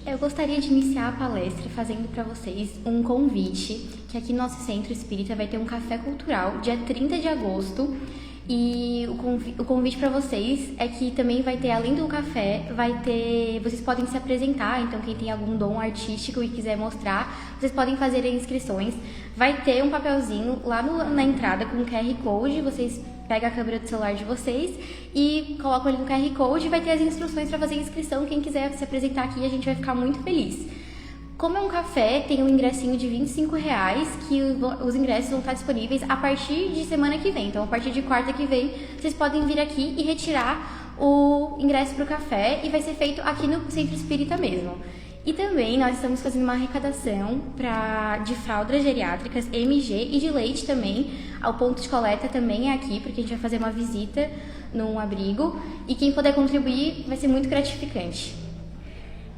Eu gostaria de iniciar a palestra fazendo para vocês um convite, que aqui no nosso Centro Espírita vai ter um café cultural, dia 30 de agosto, e o convite para vocês é que também vai ter, além do café, vocês podem se apresentar, então quem tem algum dom artístico e quiser mostrar, vocês podem fazer inscrições. Vai ter um papelzinho lá na entrada com QR Code, vocês pegam a câmera do celular de vocês e colocam ali no QR Code e vai ter as instruções para fazer a inscrição. Quem quiser se apresentar aqui, a gente vai ficar muito feliz. Como é um café, tem um ingressinho de R$25, que os ingressos vão estar disponíveis a partir de semana que vem. Então, a partir de quarta que vem, vocês podem vir aqui e retirar o ingresso para o café, e vai ser feito aqui no Centro Espírita mesmo. E também nós estamos fazendo uma arrecadação de fraldas geriátricas, MG e de leite também. O ponto de coleta também é aqui, porque a gente vai fazer uma visita num abrigo. E quem puder contribuir vai ser muito gratificante.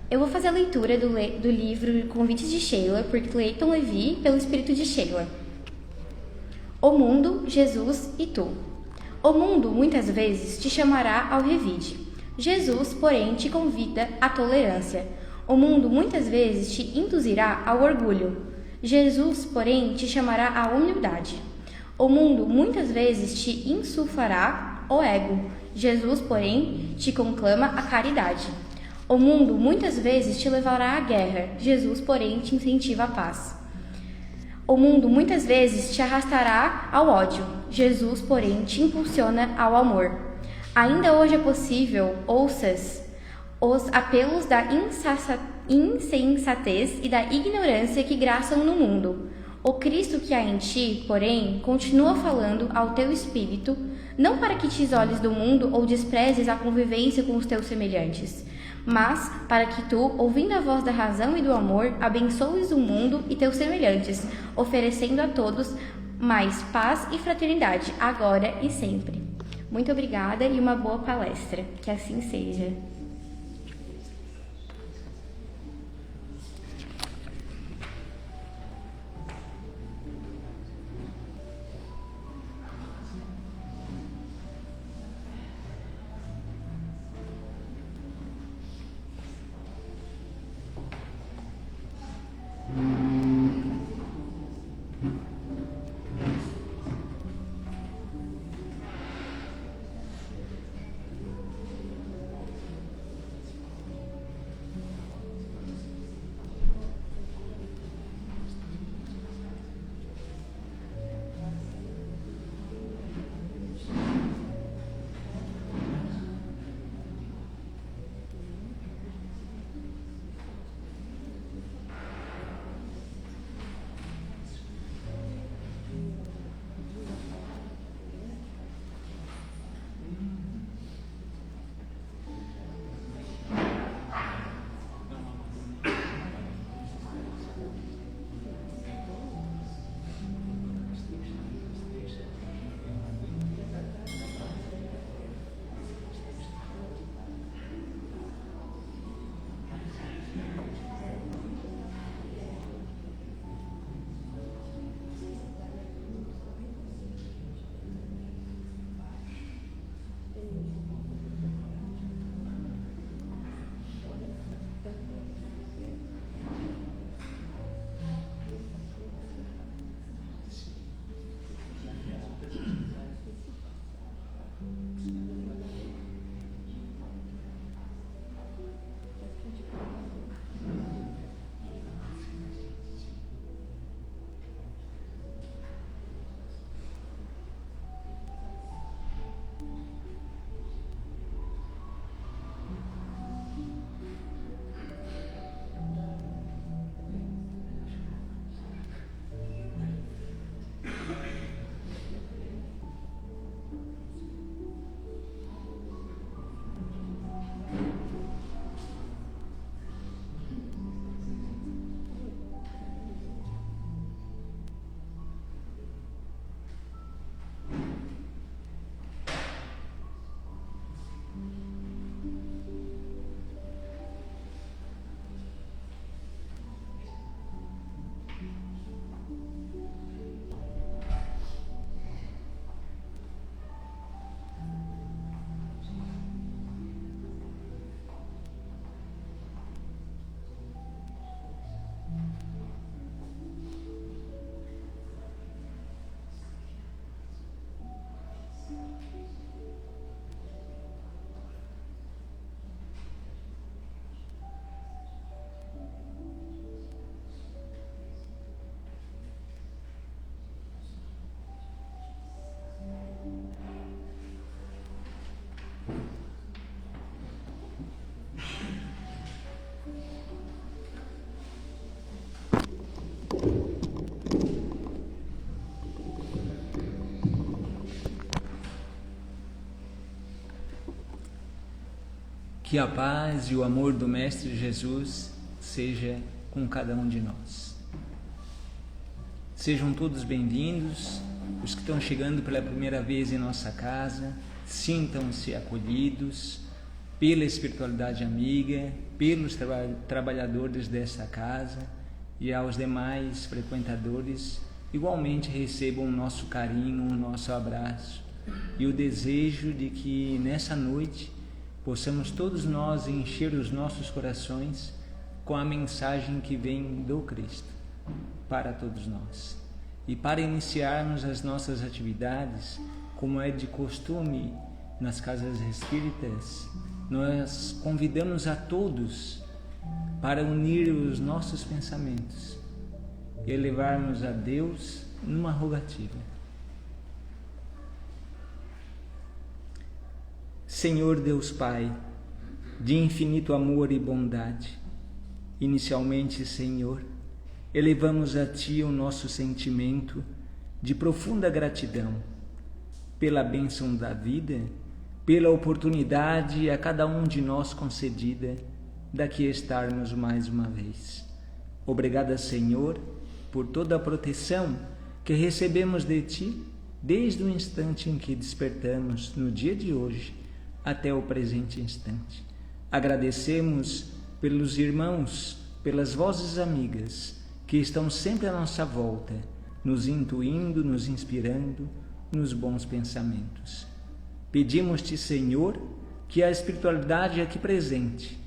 Eu vou fazer a leitura do livro Convites de Sheila, por Clayton Levi, pelo Espírito de Sheila. O mundo, Jesus e tu. O mundo, muitas vezes, te chamará ao revide. Jesus, porém, te convida à tolerância. O mundo, muitas vezes, te induzirá ao orgulho. Jesus, porém, te chamará à humildade. O mundo, muitas vezes, te insuflará o ego. Jesus, porém, te conclama a caridade. O mundo, muitas vezes, te levará à guerra. Jesus, porém, te incentiva a paz. O mundo, muitas vezes, te arrastará ao ódio. Jesus, porém, te impulsiona ao amor. Ainda hoje é possível, ouças os apelos da insensatez e da ignorância que graçam no mundo. O Cristo que há em ti, porém, continua falando ao teu espírito, não para que te isoles do mundo ou desprezes a convivência com os teus semelhantes, mas para que tu, ouvindo a voz da razão e do amor, abençoes o mundo e teus semelhantes, oferecendo a todos mais paz e fraternidade, agora e sempre. Muito obrigada e uma boa palestra. Que assim seja. Que a paz e o amor do Mestre Jesus seja com cada um de nós. Sejam todos bem-vindos, os que estão chegando pela primeira vez em nossa casa, sintam-se acolhidos pela espiritualidade amiga, pelos trabalhadores desta casa, e aos demais frequentadores, igualmente recebam o nosso carinho, o nosso abraço e o desejo de que nessa noite possamos todos nós encher os nossos corações com a mensagem que vem do Cristo para todos nós. E para iniciarmos as nossas atividades, como é de costume nas casas espíritas, nós convidamos a todos para unir os nossos pensamentos e elevarmos a Deus numa rogativa. Senhor Deus Pai, de infinito amor e bondade, inicialmente, Senhor, elevamos a Ti o nosso sentimento de profunda gratidão pela bênção da vida, pela oportunidade a cada um de nós concedida daqui estarmos mais uma vez. Obrigada, Senhor, por toda a proteção que recebemos de Ti desde o instante em que despertamos no dia de hoje até o presente instante. Agradecemos pelos irmãos, pelas vozes amigas que estão sempre à nossa volta, nos intuindo, nos inspirando nos bons pensamentos. Pedimos-te, Senhor, que a espiritualidade aqui presente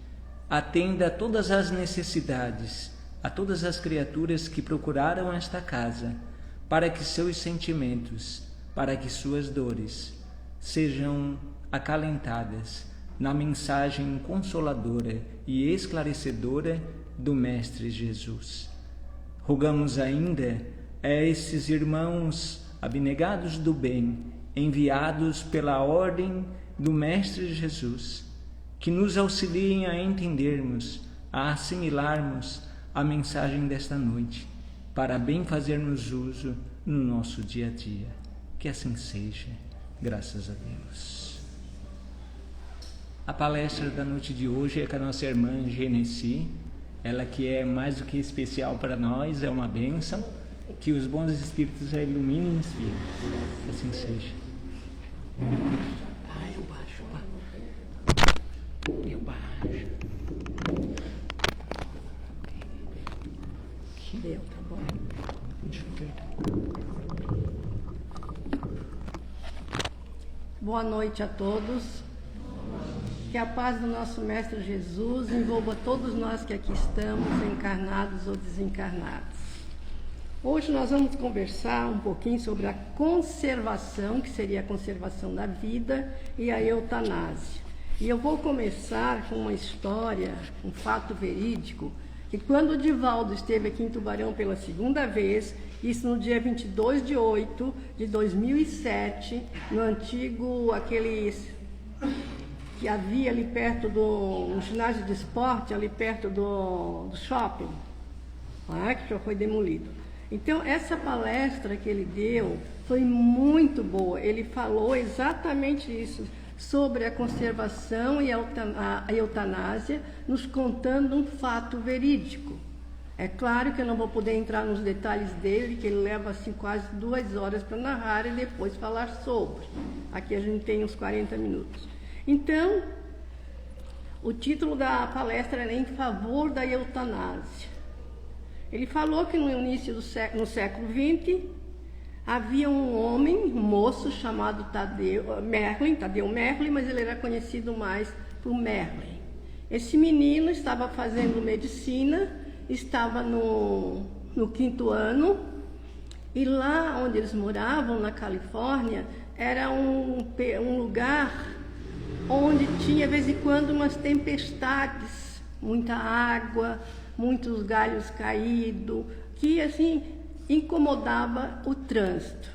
atenda a todas as necessidades, a todas as criaturas que procuraram esta casa, para que seus sentimentos, para que suas dores sejam acalentadas na mensagem consoladora e esclarecedora do Mestre Jesus. Rogamos ainda a esses irmãos abnegados do bem, enviados pela ordem do Mestre Jesus, que nos auxiliem a entendermos, a assimilarmos a mensagem desta noite, para bem fazermos uso no nosso dia a dia. Que assim seja, graças a Deus. A palestra da noite de hoje é com a nossa irmã Genesi, ela que é mais do que especial para nós, é uma bênção, que os bons espíritos a iluminem e inspirem. Que assim seja. Eu baixo. Que deu, tá bom? Boa noite a todos. Que a paz do nosso Mestre Jesus envolva todos nós que aqui estamos, encarnados ou desencarnados. Hoje nós vamos conversar um pouquinho sobre a conservação, que seria a conservação da vida, e a eutanásia. E eu vou começar com uma história, um fato verídico, que quando o Divaldo esteve aqui em Tubarão pela segunda vez, isso no dia 22 de 8 de 2007, no antigo, aqueles que havia ali perto do ginásio de esporte, ali perto do shopping, que já foi demolido. Então, essa palestra que ele deu foi muito boa. Ele falou exatamente isso, sobre a conservação e a eutanásia, nos contando um fato verídico. É claro que eu não vou poder entrar nos detalhes dele, que ele leva assim quase 2 horas para narrar e depois falar sobre. Aqui a gente tem uns 40 minutos. Então, o título da palestra era Em Favor da Eutanásia. Ele falou que no início no século XX, havia um homem, um moço chamado Tadeu Merlin, mas ele era conhecido mais por Merlin. Esse menino estava fazendo medicina, estava no 5º ano, e lá onde eles moravam, na Califórnia, era um lugar onde tinha, de vez em quando, umas tempestades, muita água, muitos galhos caídos, que, assim, incomodava o trânsito.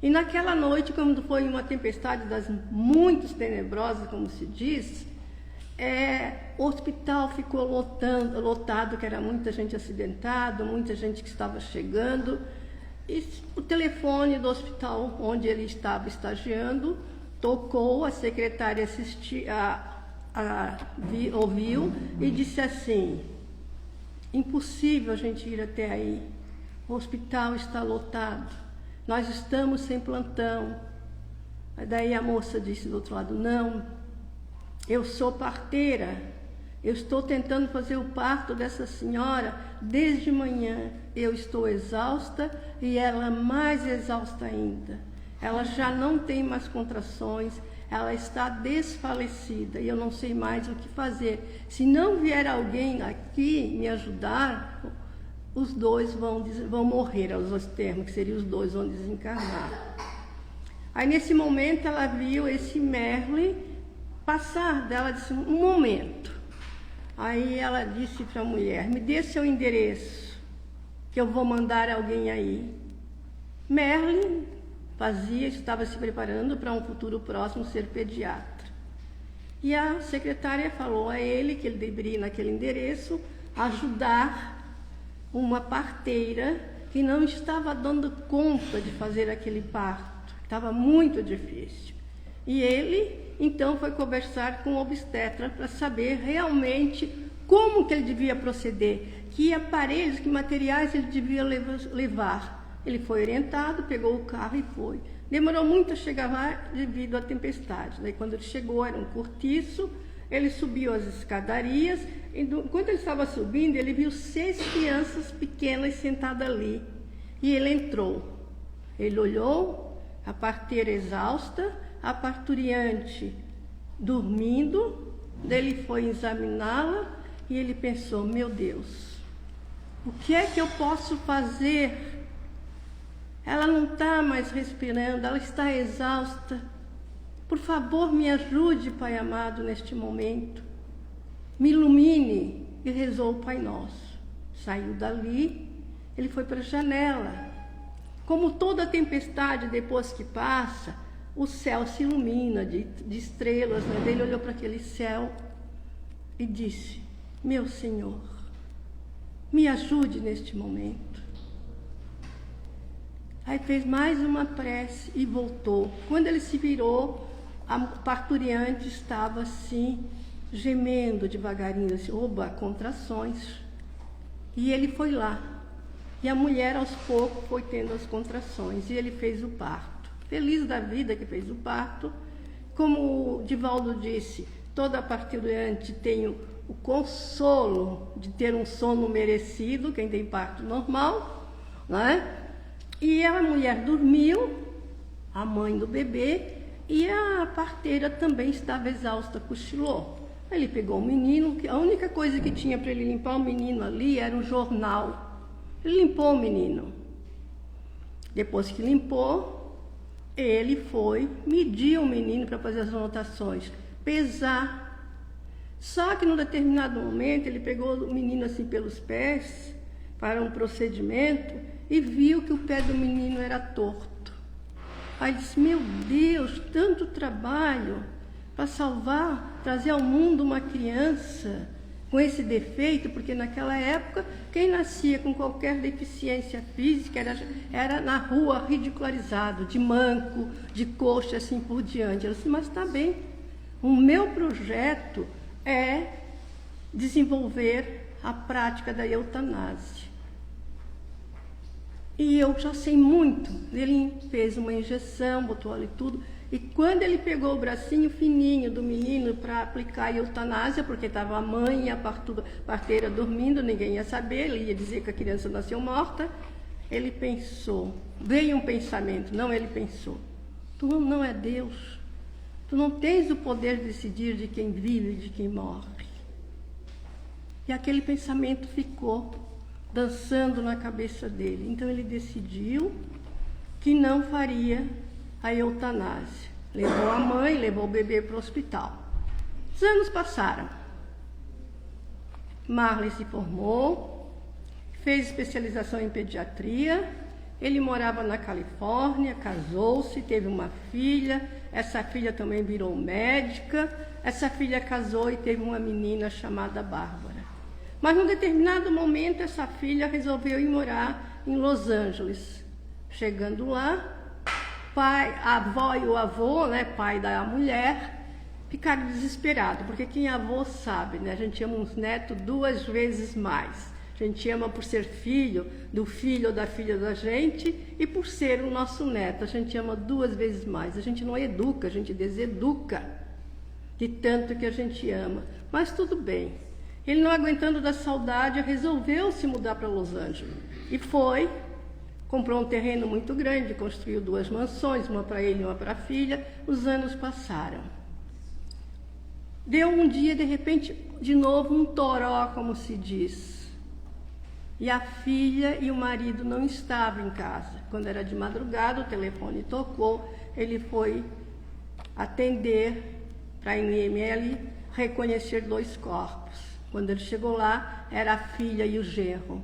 E naquela noite, quando foi uma tempestade das muito tenebrosas, como se diz, O hospital ficou lotado, que era muita gente acidentada, muita gente que estava chegando. E o telefone do hospital onde ele estava estagiando tocou, a secretária ouviu e disse assim: impossível a gente ir até aí, o hospital está lotado, nós estamos sem plantão. Daí a moça disse do outro lado: não, eu sou parteira, eu estou tentando fazer o parto dessa senhora desde manhã, eu estou exausta e ela mais exausta ainda. Ela já não tem mais contrações, ela está desfalecida e eu não sei mais o que fazer. Se não vier alguém aqui me ajudar, os dois vão morrer, aos dois termos, que seriam os dois vão desencarnar. Aí nesse momento ela viu esse Merle passar dela, disse: um momento. Aí ela disse para a mulher: me dê seu endereço, que eu vou mandar alguém aí. Merle estava se preparando para um futuro próximo ser pediatra. E a secretária falou a ele que ele deveria ir naquele endereço ajudar uma parteira que não estava dando conta de fazer aquele parto, estava muito difícil. E ele então foi conversar com o obstetra para saber realmente como que ele devia proceder, que aparelhos, que materiais ele devia levar. Ele foi orientado, pegou o carro e foi. Demorou muito a chegar lá devido à tempestade. Daí quando ele chegou, era um cortiço, ele subiu as escadarias, e enquanto ele estava subindo, ele viu 6 crianças pequenas sentadas ali. E ele entrou. Ele olhou, a parteira exausta, a parturiente dormindo, daí ele foi examiná-la e ele pensou: meu Deus, o que é que eu posso fazer? Ela não está mais respirando, ela está exausta. Por favor, me ajude, Pai amado, neste momento. Me ilumine. E rezou o Pai Nosso. Saiu dali, ele foi para a janela. Como toda tempestade, depois que passa, o céu se ilumina de estrelas. Né? Ele olhou para aquele céu e disse: meu Senhor, me ajude neste momento. Aí fez mais uma prece e voltou. Quando ele se virou, a parturiente estava assim, gemendo devagarinho, assim, contrações. E ele foi lá. E a mulher, aos poucos, foi tendo as contrações. E ele fez o parto. Feliz da vida que fez o parto. Como o Divaldo disse, toda parturiente tem o consolo de ter um sono merecido, quem tem parto normal, não é? E a mulher dormiu, a mãe do bebê, e a parteira também estava exausta, cochilou. Ele pegou o menino, a única coisa que tinha para ele limpar o menino ali era um jornal. Ele limpou o menino. Depois que limpou, ele foi medir o menino para fazer as anotações, pesar. Só que num determinado momento ele pegou o menino assim pelos pés para um procedimento e viu que o pé do menino era torto. Aí disse: meu Deus, tanto trabalho para salvar, trazer ao mundo uma criança com esse defeito, porque naquela época quem nascia com qualquer deficiência física era na rua ridicularizado, de manco, de coxa, assim por diante. Eu disse: mas está bem, o meu projeto é desenvolver a prática da eutanásia. E eu já sei muito. Ele fez uma injeção, botou ali tudo. E quando ele pegou o bracinho fininho do menino para aplicar a eutanásia, porque estava a mãe e a parteira dormindo, ninguém ia saber, ele ia dizer que a criança nasceu morta, ele pensou, veio um pensamento, não, ele pensou: tu não é Deus, tu não tens o poder de decidir de quem vive e de quem morre. E aquele pensamento ficou dançando na cabeça dele. Então ele decidiu que não faria a eutanásia. Levou a mãe, levou o bebê para o hospital. Os anos passaram. Marley se formou, fez especialização em pediatria. Ele morava na Califórnia, casou-se, teve uma filha. essa filha também virou médica, essa filha casou e teve uma menina chamada Bárbara. Mas num determinado momento essa filha resolveu ir morar em Los Angeles. Chegando lá, a avó e o avô, né, pai da mulher, ficaram desesperados, porque quem é avô sabe, né? A gente ama uns netos 2 vezes mais. A gente ama por ser filho do filho ou da filha da gente e por ser o nosso neto. A gente ama 2 vezes mais. A gente não educa, a gente deseduca de tanto que a gente ama. Mas tudo bem. Ele, não aguentando da saudade, resolveu se mudar para Los Angeles. E foi, comprou um terreno muito grande, construiu 2 mansões, uma para ele e uma para a filha. Os anos passaram. Deu um dia, de repente, de novo um toró, como se diz. E a filha e o marido não estavam em casa. Quando era de madrugada, o telefone tocou, ele foi atender para a IML reconhecer 2 corpos. Quando ele chegou lá, era a filha e o genro.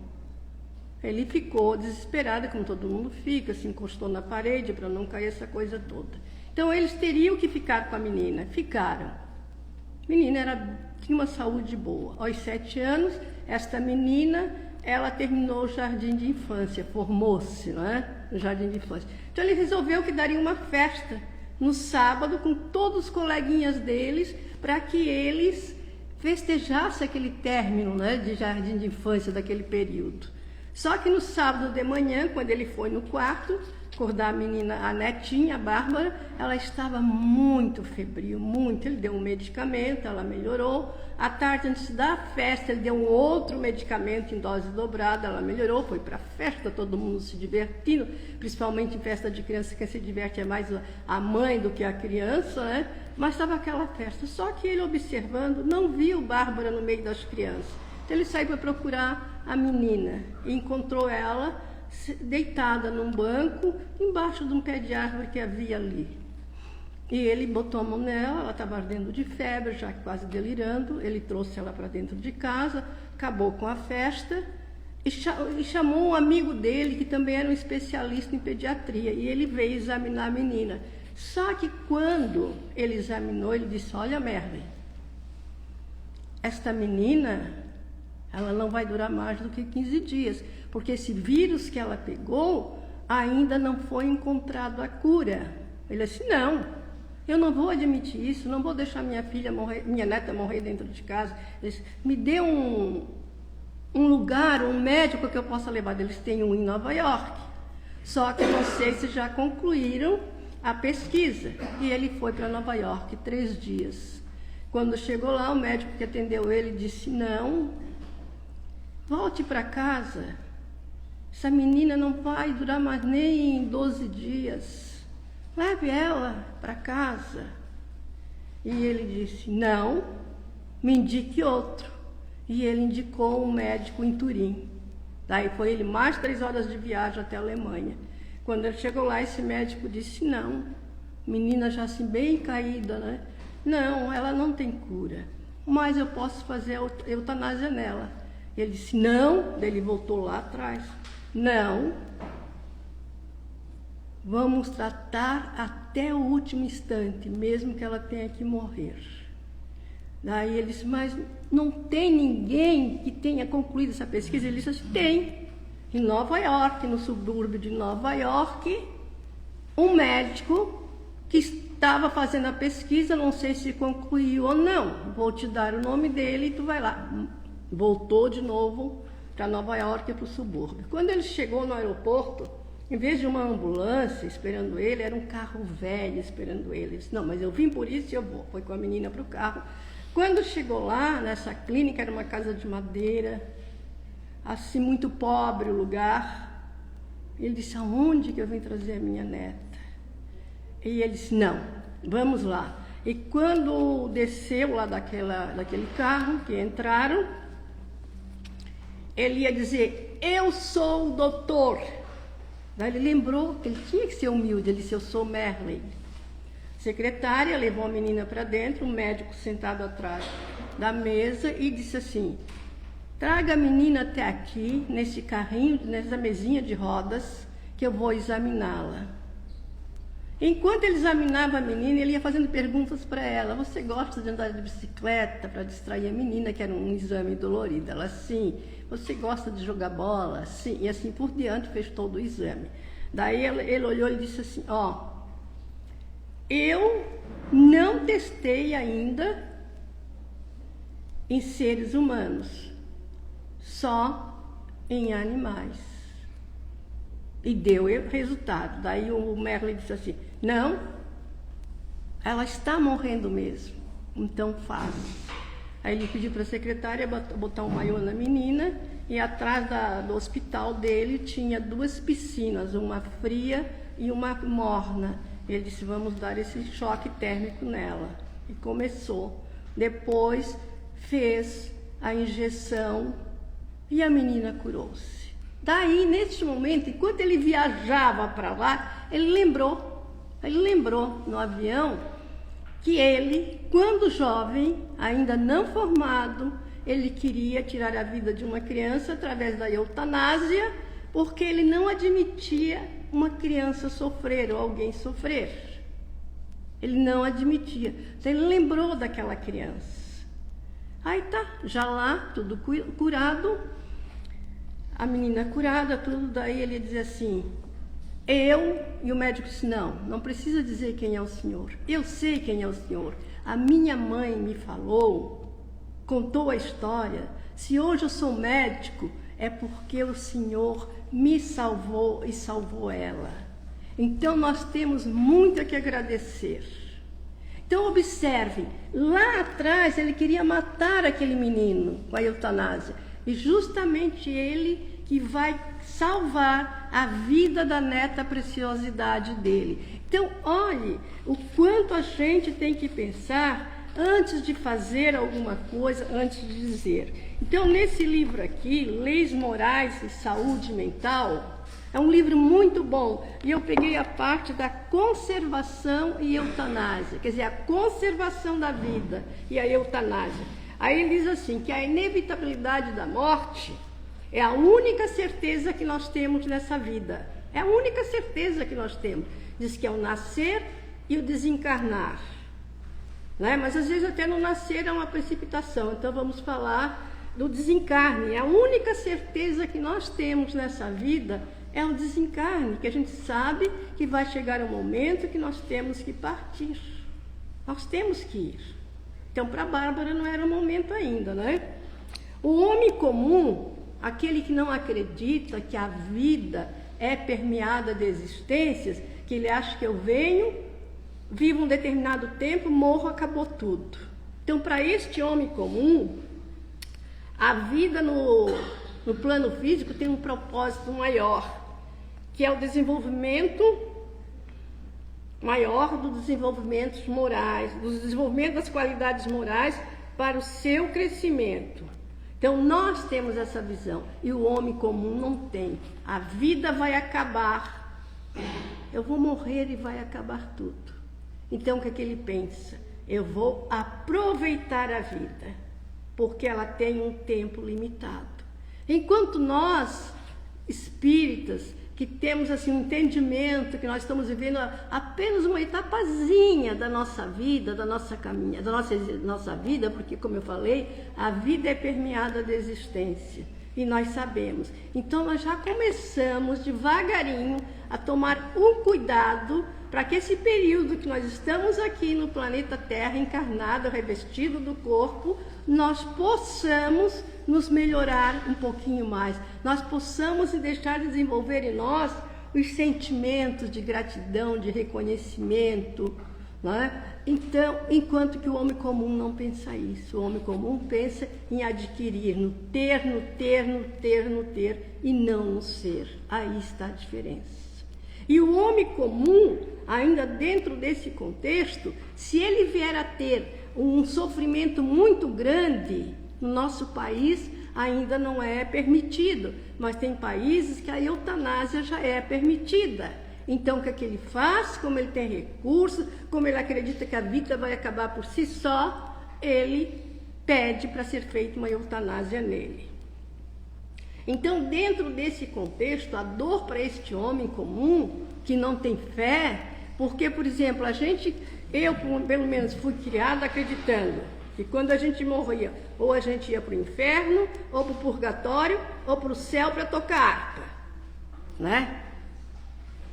Ele ficou desesperado, como todo mundo fica, se encostou na parede para não cair essa coisa toda. Então eles teriam que ficar com a menina. Ficaram. A menina tinha uma saúde boa. Aos 7 anos, esta menina, ela terminou o jardim de infância, formou-se, não é? No jardim de infância. Então ele resolveu que daria uma festa no sábado com todos os coleguinhas deles, para que eles festejassem aquele término, né, de jardim de infância daquele período. Só que no sábado de manhã, quando ele foi no quarto acordar a menina, a netinha, a Bárbara, ela estava muito febril, muito. Ele deu um medicamento, ela melhorou. À tarde, antes da festa, ele deu um outro medicamento em dose dobrada, ela melhorou. Foi para a festa, todo mundo se divertindo, principalmente em festa de criança, quem se diverte é mais a mãe do que a criança, né? Mas estava aquela festa. Só que ele, observando, não viu Bárbara no meio das crianças. Então ele saiu para procurar a menina e encontrou ela deitada num banco, embaixo de um pé de árvore que havia ali. E ele botou a mão nela, ela estava ardendo de febre, já quase delirando. Ele trouxe ela para dentro de casa, acabou com a festa e chamou um amigo dele, que também era um especialista em pediatria, e ele veio examinar a menina. Só que quando ele examinou, ele disse: olha, Merlin, esta menina, ela não vai durar mais do que 15 dias, porque esse vírus que ela pegou, ainda não foi encontrado a cura. Ele disse: não, eu não vou admitir isso, não vou deixar minha filha morrer, minha neta morrer dentro de casa. Ele disse: me dê um lugar, um médico que eu possa levar. Eles têm um em Nova York, só que não sei se já concluíram a pesquisa. E ele foi para Nova York 3 dias. Quando chegou lá, o médico que atendeu ele disse: não, volte para casa. Essa menina não vai durar mais nem 12 dias. Leve ela para casa. E ele disse: não, me indique outro. E ele indicou um médico em Turim. Daí foi ele mais 3 horas de viagem até a Alemanha. Quando ele chegou lá, esse médico disse: não, menina já assim bem caída, né? Não, ela não tem cura, mas eu posso fazer eutanásia nela. Ele disse: não. Daí ele voltou lá atrás: não, vamos tratar até o último instante, mesmo que ela tenha que morrer. Daí ele disse: mas não tem ninguém que tenha concluído essa pesquisa? Ele disse: tem. Em Nova York, no subúrbio de Nova York, um médico que estava fazendo a pesquisa, não sei se concluiu ou não, vou te dar o nome dele e tu vai lá. Voltou de novo para Nova York, para o subúrbio. Quando ele chegou no aeroporto, em vez de uma ambulância esperando ele, era um carro velho esperando ele. Ele disse: não, mas eu vim por isso e eu vou. Foi com a menina para o carro. Quando chegou lá, nessa clínica, era uma casa de madeira, assim, muito pobre o lugar. Ele disse: aonde que eu vim trazer a minha neta? E ele disse: não, vamos lá. E quando desceu lá daquele carro, que entraram, ele ia dizer: eu sou o doutor. Daí ele lembrou que ele tinha que ser humilde. Ele disse: eu sou Merlin. A secretária levou a menina para dentro, o médico sentado atrás da mesa, e disse assim: traga a menina até aqui, nesse carrinho, nessa mesinha de rodas, que eu vou examiná-la. Enquanto ele examinava a menina, ele ia fazendo perguntas para ela. Você gosta de andar de bicicleta para distrair a menina, que era um exame dolorido? Ela, sim. Você gosta de jogar bola? Sim. E assim por diante, fez todo o exame. Daí ele olhou e disse assim, eu não testei ainda em seres humanos, só em animais. E deu resultado. Daí o Merlin disse assim, não, ela está morrendo mesmo, então faz. Aí ele pediu para a secretária botar um maiô na menina, e atrás do hospital dele tinha 2 piscinas, uma fria e uma morna. Ele disse, vamos dar esse choque térmico nela. E começou. Depois fez a injeção e a menina curou-se. Daí, neste momento, enquanto ele viajava para lá, ele lembrou no avião que ele, quando jovem, ainda não formado, ele queria tirar a vida de uma criança através da eutanásia, porque ele não admitia uma criança sofrer ou alguém sofrer. Ele não admitia. Então ele lembrou daquela criança. Aí tá, já lá, tudo curado, a menina curada, tudo. Daí ele dizia assim, e o médico disse, não precisa dizer quem é o senhor. Eu sei quem é o senhor. A minha mãe me falou, contou a história. Se hoje eu sou médico, é porque o senhor me salvou e salvou ela. Então nós temos muito a que agradecer. Então observe, lá atrás ele queria matar aquele menino com a eutanásia. E justamente ele que vai salvar a vida da neta preciosidade dele. Então olhe o quanto a gente tem que pensar antes de fazer alguma coisa, antes de dizer. Então, nesse livro aqui, Leis Morais e Saúde Mental, é um livro muito bom. E eu peguei a parte da conservação e eutanásia, quer dizer, a conservação da vida e a eutanásia. Aí ele diz assim, que a inevitabilidade da morte é a única certeza que nós temos nessa vida. É a única certeza que nós temos. Diz que é o nascer e o desencarnar. Né? Mas às vezes até no nascer é uma precipitação. Então vamos falar do desencarne. A única certeza que nós temos nessa vida é o desencarne, que a gente sabe que vai chegar um momento que nós temos que partir. Nós temos que ir. Então para a Bárbara não era o momento ainda, né? O homem comum, aquele que não acredita que a vida é permeada de existências, que ele acha que eu venho, vivo um determinado tempo, morro, acabou tudo. Então, para este homem comum, a vida no plano físico tem um propósito maior, que é o desenvolvimento maior dos desenvolvimentos morais, do desenvolvimento das qualidades morais para o seu crescimento. Então, nós temos essa visão e o homem comum não tem. A vida vai acabar, eu vou morrer e vai acabar tudo. Então, o que é que ele pensa? Eu vou aproveitar a vida, porque ela tem um tempo limitado. Enquanto nós, espíritas, que temos assim um entendimento que nós estamos vivendo apenas uma etapazinha da nossa vida, da nossa caminhada, da nossa vida, porque, como eu falei, a vida é permeada de existência, e nós sabemos. Então, nós já começamos devagarinho a tomar um cuidado para que esse período que nós estamos aqui no planeta Terra, encarnado, revestido do corpo, nós possamos nos melhorar um pouquinho mais, nós possamos deixar de desenvolver em nós os sentimentos de gratidão, de reconhecimento, né? Então, enquanto que o homem comum não pensa isso, o homem comum pensa em adquirir, no ter, e não no ser. Aí está a diferença. E o homem comum, ainda dentro desse contexto, se ele vier a ter um sofrimento muito grande, no nosso país ainda não é permitido, mas tem países que a eutanásia já é permitida. Então, o que é que ele faz? Como ele tem recursos, como ele acredita que a vida vai acabar por si só, ele pede para ser feita uma eutanásia nele. Então, dentro desse contexto, a dor para este homem comum, que não tem fé, Porque, por exemplo, eu pelo menos fui criada acreditando que quando a gente morria, ou a gente ia para o inferno, ou para o purgatório, ou para o céu para tocar harpa, né?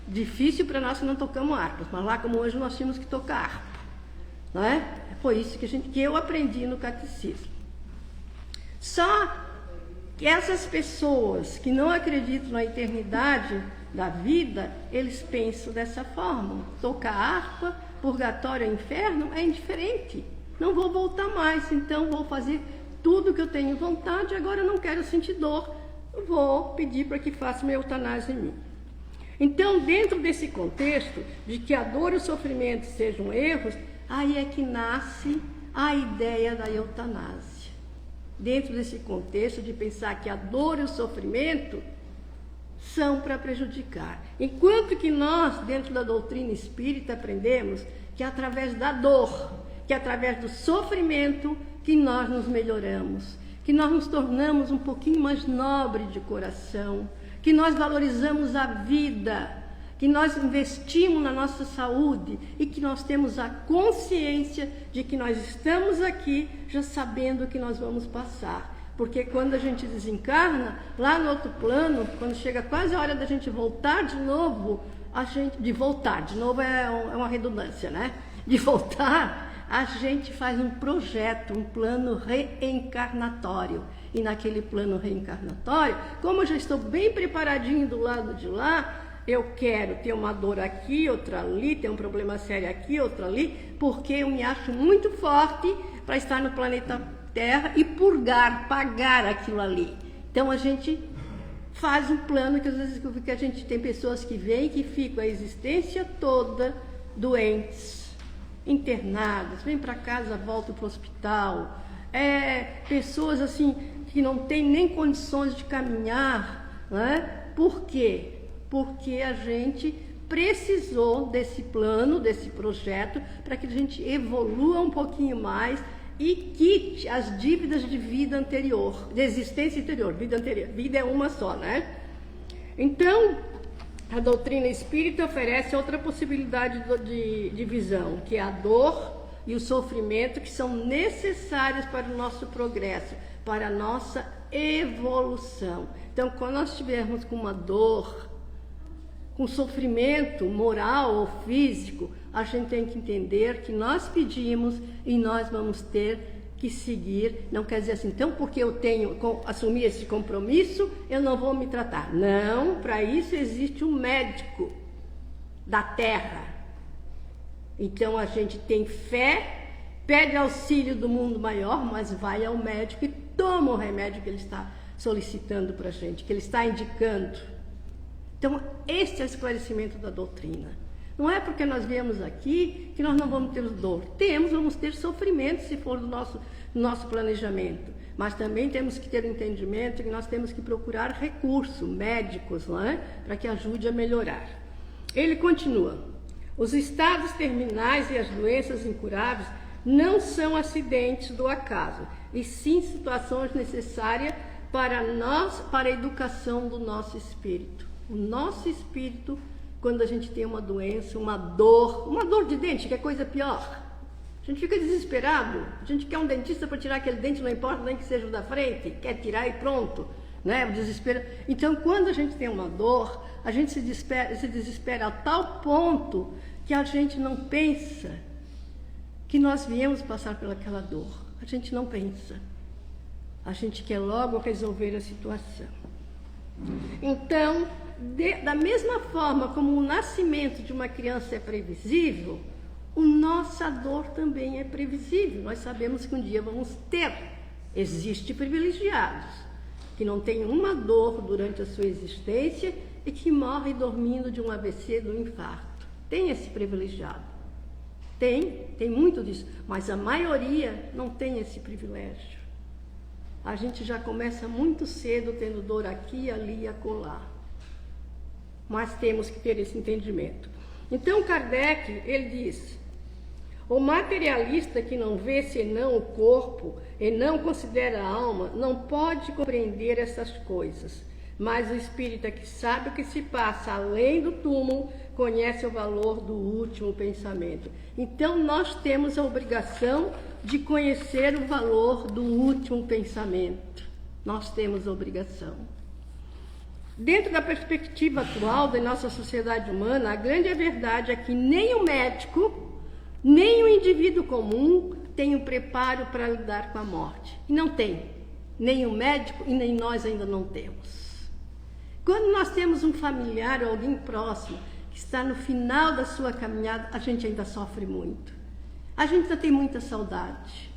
Difícil para nós que não tocamos harpas, mas lá como hoje nós tínhamos que tocar harpa, né? Foi isso que eu aprendi no catecismo. Só que essas pessoas que não acreditam na eternidade da vida, eles pensam dessa forma: tocar harpa, purgatório, inferno é indiferente. Não vou voltar mais, então vou fazer tudo que eu tenho vontade, agora eu não quero sentir dor, vou pedir para que faça uma eutanásia em mim. Então, dentro desse contexto de que a dor e o sofrimento sejam erros, aí é que nasce a ideia da eutanásia. Dentro desse contexto de pensar que a dor e o sofrimento são para prejudicar. Enquanto que nós, dentro da doutrina espírita, aprendemos que é através da dor, que é através do sofrimento que nós nos melhoramos, que nós nos tornamos um pouquinho mais nobre de coração, que nós valorizamos a vida, que nós investimos na nossa saúde e que nós temos a consciência de que nós estamos aqui já sabendo o que nós vamos passar. Porque quando a gente desencarna, lá no outro plano, quando chega quase a hora da gente voltar de novo, voltar de novo é uma redundância, né? De voltar, a gente faz um projeto, um plano reencarnatório. E naquele plano reencarnatório, como eu já estou bem preparadinho do lado de lá, eu quero ter uma dor aqui, outra ali, ter um problema sério aqui, outro ali, porque eu me acho muito forte para estar no planeta Terra e purgar, pagar aquilo ali. Então a gente faz um plano que às vezes que a gente tem pessoas que vêm que ficam a existência toda doentes, internadas, vêm para casa, voltam para o hospital. Pessoas assim que não têm nem condições de caminhar, né? Por quê? Porque a gente precisou desse plano, desse projeto, para que a gente evolua um pouquinho mais e quite as dívidas de vida anterior, de existência anterior, vida anterior. Vida é uma só, né? Então, a doutrina espírita oferece outra possibilidade de visão, que é a dor e o sofrimento, que são necessários para o nosso progresso, para a nossa evolução. Então, quando nós estivermos com uma dor, com sofrimento moral ou físico, a gente tem que entender que nós pedimos e nós vamos ter que seguir. Não quer dizer assim, então porque eu assumi esse compromisso, eu não vou me tratar. Não, para isso existe um médico da terra. Então a gente tem fé, pede auxílio do mundo maior, mas vai ao médico e toma o remédio que ele está solicitando para a gente, que ele está indicando. Então, este é o esclarecimento da doutrina. Não é porque nós viemos aqui que nós não vamos ter dor. Vamos ter sofrimento se for do nosso planejamento. Mas também temos que ter o entendimento que nós temos que procurar recursos médicos, não é? Para que ajude a melhorar. Ele continua: os estados terminais e as doenças incuráveis não são acidentes do acaso, e sim situações necessárias para a educação do nosso espírito. O nosso espírito, quando a gente tem uma doença, uma dor de dente, que é coisa pior, a gente fica desesperado, a gente quer um dentista para tirar aquele dente, não importa nem que seja o da frente, quer tirar e pronto, né? O desespero. Então, quando a gente tem uma dor, a gente se desespera a tal ponto que a gente não pensa que nós viemos passar pelaquela dor. A gente não pensa. A gente quer logo resolver a situação. Então, da mesma forma como o nascimento de uma criança é previsível, a nossa dor também é previsível. Nós sabemos que um dia vamos ter. Existem privilegiados que não têm uma dor durante a sua existência e que morrem dormindo de um AVC, de um infarto. Tem esse privilegiado. Tem muito disso, mas a maioria não tem esse privilégio. A gente já começa muito cedo tendo dor aqui, ali e acolá. Mas temos que ter esse entendimento. Então Kardec, ele diz: o materialista que não vê senão o corpo e não considera a alma, não pode compreender essas coisas. Mas o espírita que sabe o que se passa além do túmulo conhece o valor do último pensamento. Então nós temos a obrigação de conhecer o valor do último pensamento. Nós temos a obrigação. Dentro da perspectiva atual da nossa sociedade humana, a grande verdade é que nem o médico, nem o indivíduo comum tem o preparo para lidar com a morte. E não tem. Nem o médico e nem nós ainda não temos. Quando nós temos um familiar ou alguém próximo que está no final da sua caminhada, a gente ainda sofre muito. A gente ainda tem muita saudade.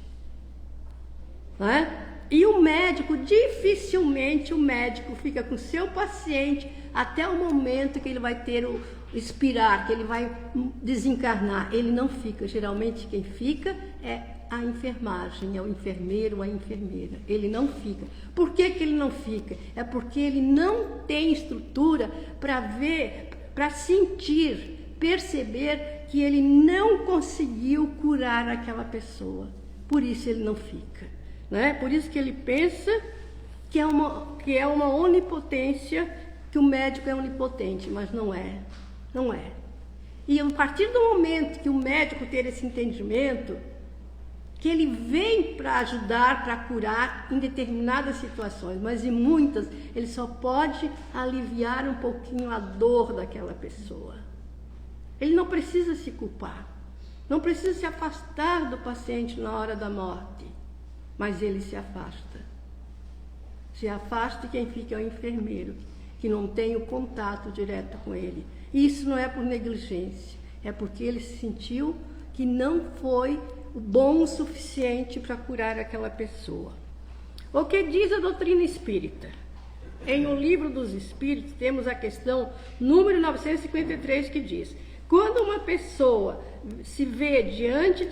Não é? E o médico, dificilmente o médico fica com o seu paciente até o momento que ele vai ter o expirar, que ele vai desencarnar. Ele não fica. Geralmente quem fica é a enfermagem, é o enfermeiro ou a enfermeira. Ele não fica. Por que ele não fica? É porque ele não tem estrutura para ver, para sentir, perceber que ele não conseguiu curar aquela pessoa. Por isso ele não fica. Né? Por isso que ele pensa que é uma onipotência, que o médico é onipotente, mas não é. Não é. E a partir do momento que o médico ter esse entendimento, que ele vem para ajudar, para curar em determinadas situações, mas em muitas ele só pode aliviar um pouquinho a dor daquela pessoa. Ele não precisa se culpar, não precisa se afastar do paciente na hora da morte, mas ele se afasta. Se afasta e quem fica é o enfermeiro, que não tem o contato direto com ele. E isso não é por negligência, é porque ele se sentiu que não foi bom o suficiente para curar aquela pessoa. O que diz a doutrina espírita? Em O Livro dos Espíritos temos a questão número 953 que diz: quando uma pessoa vê diante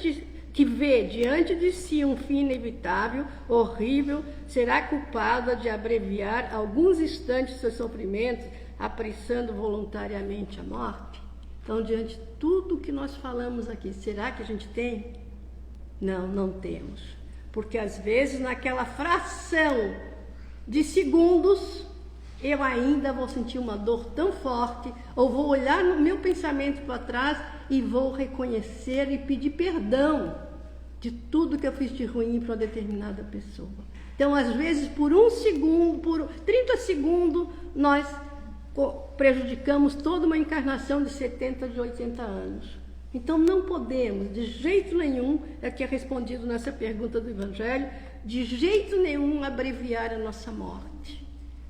de si um fim inevitável, horrível, será culpada de abreviar alguns instantes de seus sofrimentos, apressando voluntariamente a morte? Então, diante de tudo que nós falamos aqui, será que a gente tem? Não, não temos. Porque às vezes naquela fração de segundos, eu ainda vou sentir uma dor tão forte, ou vou olhar no meu pensamento para trás e vou reconhecer e pedir perdão de tudo que eu fiz de ruim para uma determinada pessoa. Então, às vezes, por 1 segundo, por 30 segundos, nós prejudicamos toda uma encarnação de 70, de 80 anos. Então, não podemos, de jeito nenhum, é que é respondido nessa pergunta do Evangelho, de jeito nenhum abreviar a nossa morte.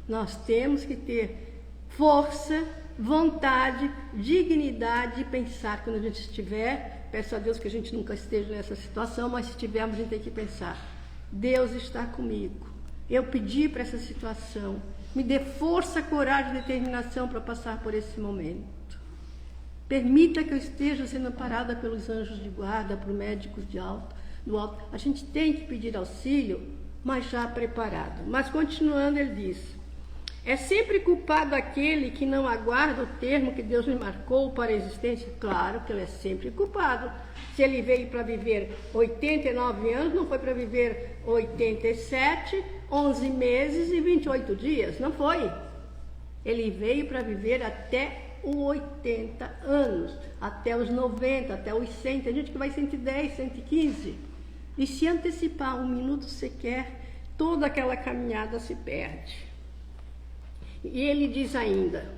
Nós temos que ter força, vontade, dignidade de pensar quando a gente estiver. Peço a Deus que a gente nunca esteja nessa situação, mas se estivermos, a gente tem que pensar: Deus está comigo. Eu pedi para essa situação. Me dê força, coragem e determinação para passar por esse momento. Permita que eu esteja sendo amparada pelos anjos de guarda, por médicos do alto. A gente tem que pedir auxílio, mas já preparado. Mas continuando, ele diz: é sempre culpado aquele que não aguarda o termo que Deus lhe marcou para a existência? Claro que ele é sempre culpado. Se ele veio para viver 89 anos, não foi para viver 87, 11 meses e 28 dias, não foi. Ele veio para viver até os 80 anos, até os 90, até os 100, tem gente que vai 110, 115. E se antecipar um minuto sequer, toda aquela caminhada se perde. E ele diz ainda: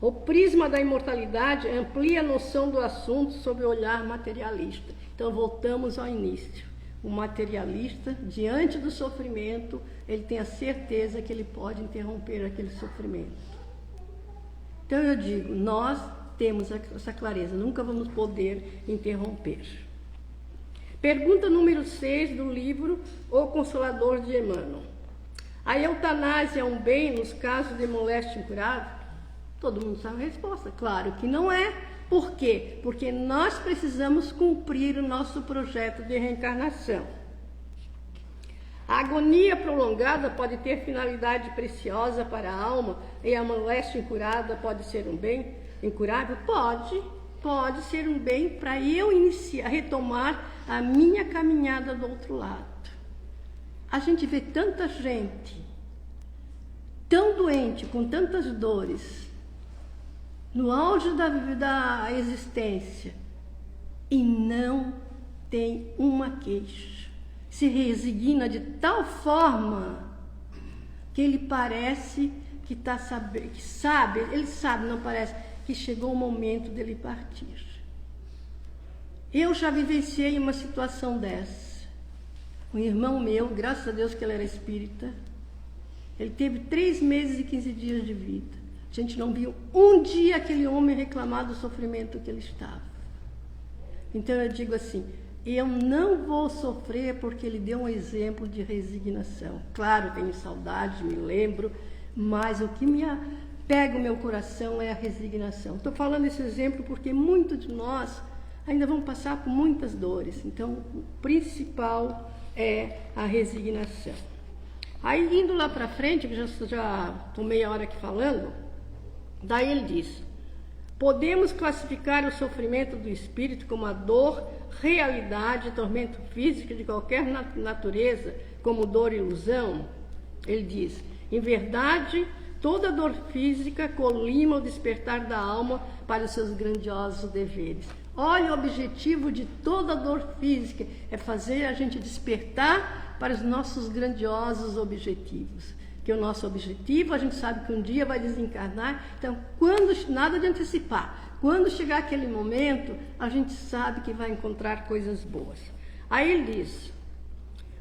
o prisma da imortalidade amplia a noção do assunto sob o olhar materialista. Então voltamos ao início. O materialista, diante do sofrimento, ele tem a certeza que ele pode interromper aquele sofrimento. Então eu digo, nós temos essa clareza, nunca vamos poder interromper. Pergunta número 6 do livro O Consolador de Emmanuel. A eutanásia é um bem nos casos de moléstia incurável? Todo mundo sabe a resposta. Claro que não é. Por quê? Porque nós precisamos cumprir o nosso projeto de reencarnação. A agonia prolongada pode ter finalidade preciosa para a alma e a moléstia incurada pode ser um bem incurável? Pode ser um bem para eu retomar a minha caminhada do outro lado. A gente vê tanta gente tão doente, com tantas dores, no auge da existência, e não tem uma queixa. Se resigna de tal forma que ele parece que sabe, ele sabe, não parece, que chegou o momento dele partir. Eu já vivenciei uma situação dessa. Um irmão meu, graças a Deus que ele era espírita, ele teve 3 meses e 15 dias de vida. A gente não viu um dia aquele homem reclamar do sofrimento que ele estava. Então eu digo assim, eu não vou sofrer porque ele deu um exemplo de resignação. Claro, tenho saudade, me lembro, mas o que pega o meu coração é a resignação. Estou falando esse exemplo porque muitos de nós ainda vão passar por muitas dores. Então, o principal é a resignação. Aí, indo lá para frente, que já estou meia hora aqui falando, daí ele diz: podemos classificar o sofrimento do espírito como a dor, realidade, tormento físico de qualquer natureza, como dor e ilusão? Ele diz: em verdade, toda dor física colima o despertar da alma para os seus grandiosos deveres. Olha, o objetivo de toda dor física é fazer a gente despertar para os nossos grandiosos objetivos. Que o nosso objetivo, a gente sabe que um dia vai desencarnar, então nada de antecipar. Quando chegar aquele momento, a gente sabe que vai encontrar coisas boas. Aí ele diz: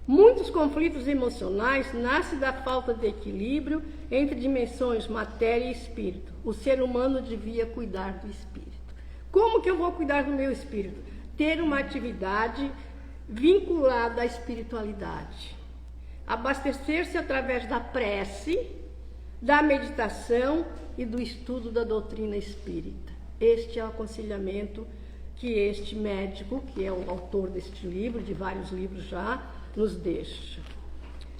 muitos conflitos emocionais nascem da falta de equilíbrio entre dimensões matéria e espírito. O ser humano devia cuidar do espírito. Como que eu vou cuidar do meu espírito? Ter uma atividade vinculada à espiritualidade. Abastecer-se através da prece, da meditação e do estudo da doutrina espírita. Este é o aconselhamento que este médico, que é o autor deste livro, de vários livros já, nos deixa.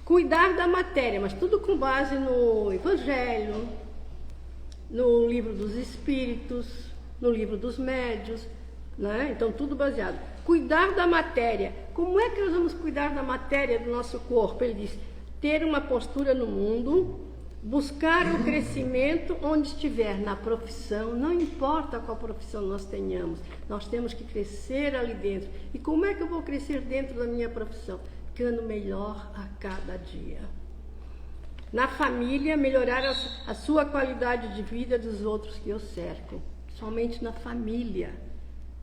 Cuidar da matéria, mas tudo com base no Evangelho, no livro dos Espíritos, no livro dos Médiuns, né? Então tudo baseado. Cuidar da matéria. Como é que nós vamos cuidar da matéria do nosso corpo? Ele diz: ter uma postura no mundo, buscar o crescimento onde estiver, na profissão, não importa qual profissão nós tenhamos, nós temos que crescer ali dentro. E como é que eu vou crescer dentro da minha profissão? Ficando melhor a cada dia. Na família, melhorar a sua qualidade de vida dos outros que o cercam. Somente na família.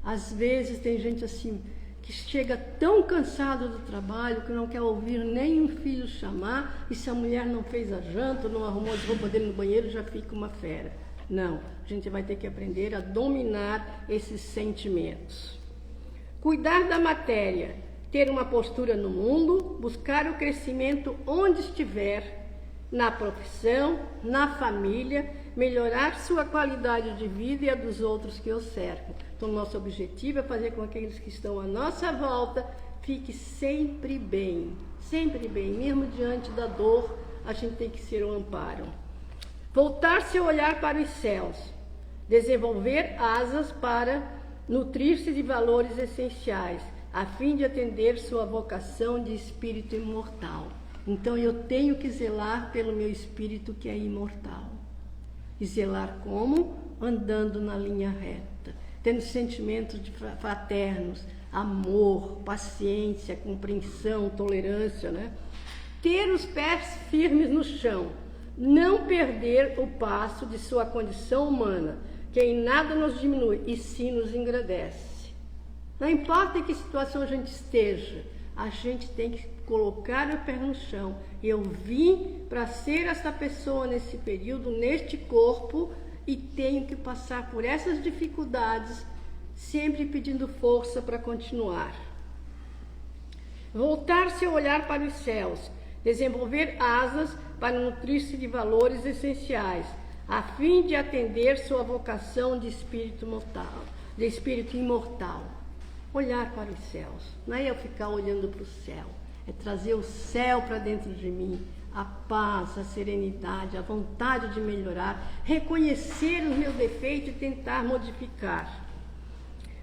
Às vezes tem gente assim que chega tão cansado do trabalho que não quer ouvir nem um filho chamar, e se a mulher não fez a janta, não arrumou as roupas dele no banheiro, já fica uma fera. Não, a gente vai ter que aprender a dominar esses sentimentos. Cuidar da matéria, ter uma postura no mundo, buscar o crescimento onde estiver, na profissão, na família, melhorar sua qualidade de vida e a dos outros que o cercam. Então, nosso objetivo é fazer com que aqueles que estão à nossa volta fiquem sempre bem, mesmo diante da dor, a gente tem que ser um amparo. Voltar seu olhar para os céus, desenvolver asas para nutrir-se de valores essenciais, a fim de atender sua vocação de espírito imortal. Então, eu tenho que zelar pelo meu espírito que é imortal. E zelar como? Andando na linha reta, tendo sentimentos fraternos, amor, paciência, compreensão, tolerância, né? Ter os pés firmes no chão, não perder o passo de sua condição humana, que em nada nos diminui, e sim nos engrandece. Não importa em que situação a gente esteja, a gente tem que colocar o pé no chão. Eu vim para ser essa pessoa nesse período, neste corpo, e tenho que passar por essas dificuldades, sempre pedindo força para continuar. Voltar seu olhar para os céus, desenvolver asas para nutrir-se de valores essenciais, a fim de atender sua vocação de espírito mortal, de espírito imortal. Olhar para os céus, não é eu ficar olhando para o céu, é trazer o céu para dentro de mim, a paz, a serenidade, a vontade de melhorar, reconhecer o meu defeito e tentar modificar.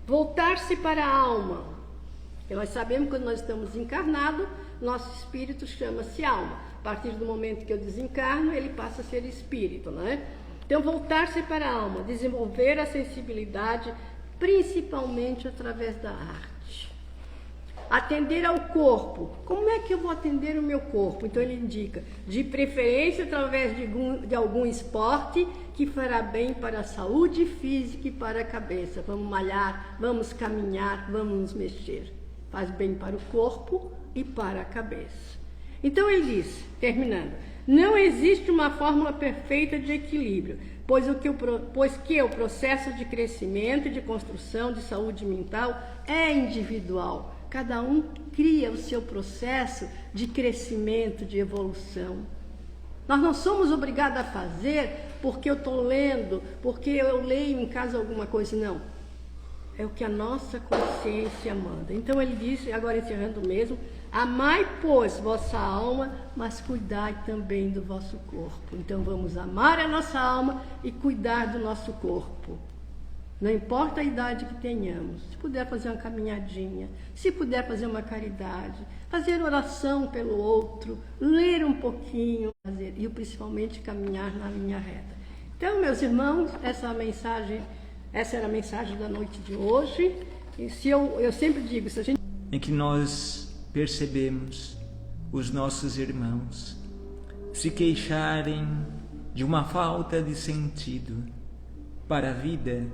Voltar-se para a alma, porque nós sabemos que quando nós estamos encarnados, nosso espírito chama-se alma. partir do momento que eu desencarno, ele passa a ser espírito, não é? Então, voltar-se para a alma, desenvolver a sensibilidade, principalmente através da arte. Atender ao corpo. Como é que eu vou atender o meu corpo? Então ele indica, de preferência através de algum esporte que fará bem para a saúde física e para a cabeça. Vamos malhar, vamos caminhar, vamos nos mexer. Faz bem para o corpo e para a cabeça. Então ele diz, terminando, não existe uma fórmula perfeita de equilíbrio, pois que o processo de crescimento e de construção de saúde mental é individual. Cada um cria o seu processo de crescimento, de evolução. Nós não somos obrigados a fazer porque eu estou lendo, porque eu leio em casa alguma coisa, não. É o que a nossa consciência manda. Então ele disse, agora encerrando mesmo, amai, pois, vossa alma, mas cuidai também do vosso corpo. Então vamos amar a nossa alma e cuidar do nosso corpo. Não importa a idade que tenhamos, se puder fazer uma caminhadinha, se puder fazer uma caridade, fazer oração pelo outro, ler um pouquinho, e principalmente caminhar na linha reta. Então, meus irmãos, essa era a mensagem da noite de hoje. E se eu sempre digo, se a gente... Em que nós percebemos os nossos irmãos se queixarem de uma falta de sentido para a vida,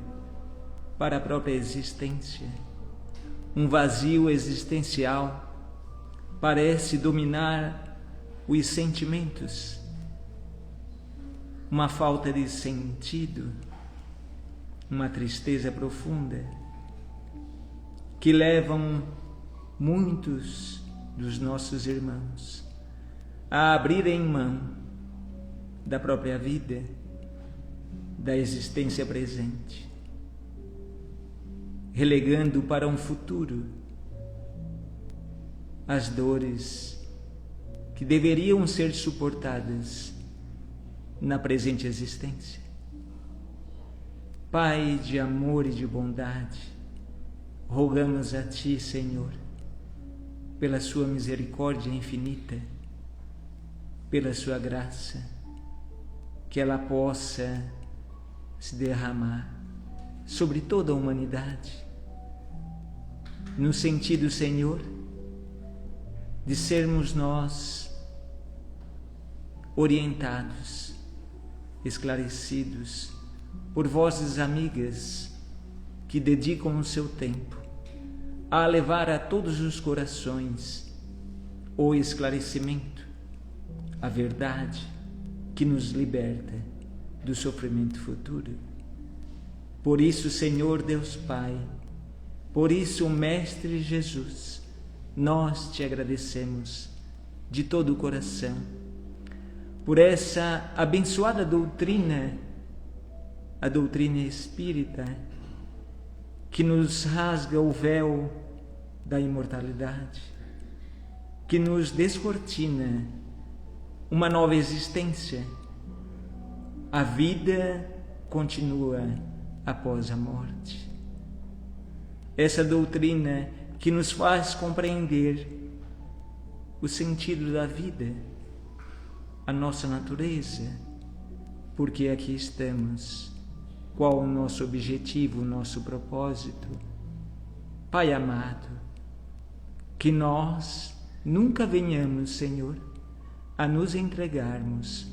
para a própria existência. Um vazio existencial parece dominar os sentimentos. Uma falta de sentido, uma tristeza profunda, que levam muitos dos nossos irmãos a abrirem mão da própria vida, da existência presente, relegando para um futuro as dores que deveriam ser suportadas na presente existência. Pai de amor e de bondade, rogamos a Ti, Senhor, pela Sua misericórdia infinita, pela Sua graça, que ela possa se derramar sobre toda a humanidade, no sentido, Senhor, de sermos nós orientados, esclarecidos por vozes amigas que dedicam o seu tempo a levar a todos os corações o esclarecimento, a verdade que nos liberta do sofrimento futuro. Por isso, Senhor Deus Pai, por isso, Mestre Jesus, nós te agradecemos de todo o coração por essa abençoada doutrina, a doutrina espírita, que nos rasga o véu da imortalidade, que nos descortina uma nova existência. A vida continua após a morte. Essa doutrina que nos faz compreender o sentido da vida, a nossa natureza, porque aqui estamos, qual o nosso objetivo, o nosso propósito. Pai amado, que nós nunca venhamos, Senhor, a nos entregarmos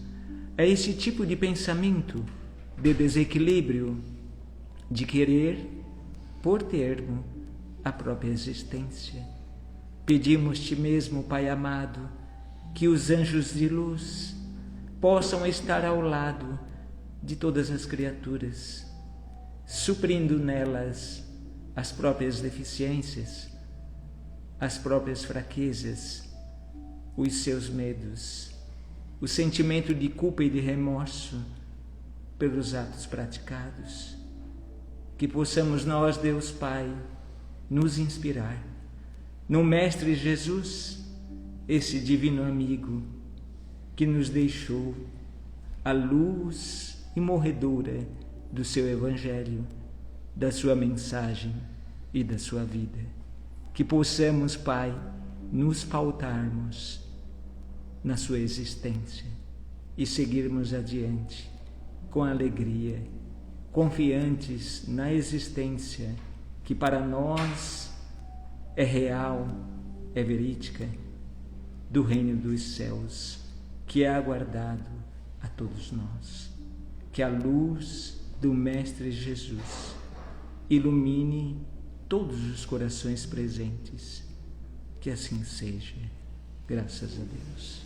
a esse tipo de pensamento de desequilíbrio, de querer por termo a própria existência. Pedimos-te mesmo, Pai amado, que os anjos de luz possam estar ao lado de todas as criaturas, suprindo nelas as próprias deficiências, as próprias fraquezas, os seus medos, o sentimento de culpa e de remorso pelos atos praticados. Que possamos nós, Deus Pai, nos inspirar no Mestre Jesus, esse divino amigo que nos deixou a luz imorredora do seu Evangelho, da sua mensagem e da sua vida. Que possamos, Pai, nos pautarmos na sua existência e seguirmos adiante com alegria, confiantes na existência que para nós é real, é verídica, do reino dos céus, que é aguardado a todos nós. Que a luz do Mestre Jesus ilumine todos os corações presentes. Que assim seja. Graças a Deus.